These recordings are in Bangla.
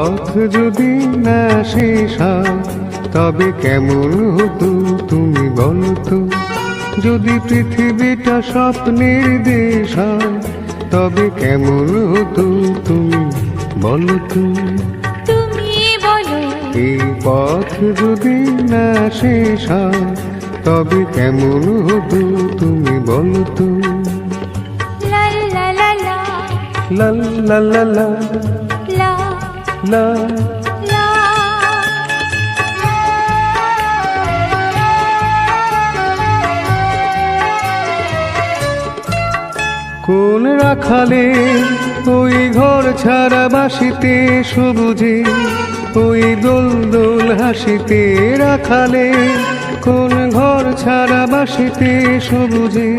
পথ যদি না শেষ হয় তবে কেমন হতো তুমি বলো তো। যদি পৃথিবীটা স্বপ্নের দেশ হয় তবে কেমন হতো তুমি বলো তো। তুমি বলো এই পথ যদি না শেষ হয় তবে কেমন হতো তুমি বলো তো। লা লা লা লা লা লা লা লা লা লা। লা। কোন রাখালে ওই ঘর ছাড়া বাসিতে সবুজে ওই দোল দোল হাসিতে রাখালে। কোন ঘর ছাড়া বাসিতে সবুজে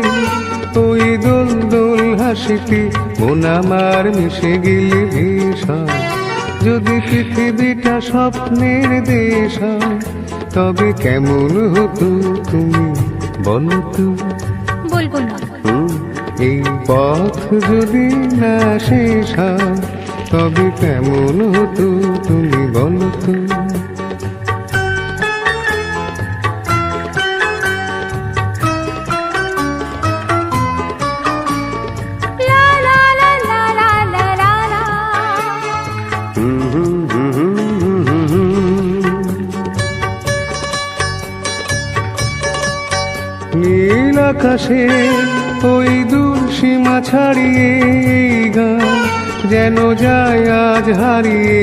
ওই দোল দোল হাসিতে মন আমার মিশে গেলে বেশ হয়। যদি পৃথিবীটা স্বপ্নের দেশ হয় তবে কেমন হতো তুমি বলো তো। বলবো না। এই পথ যদি না শেষ হয় তবে কেমন হতো তুমি বলো তো। লা লা লা লা লা লা লা লা। নীল আকাশে ওই দূর সীমা ছাড়িয়ে এই গান যেন যায় আজ হারিয়ে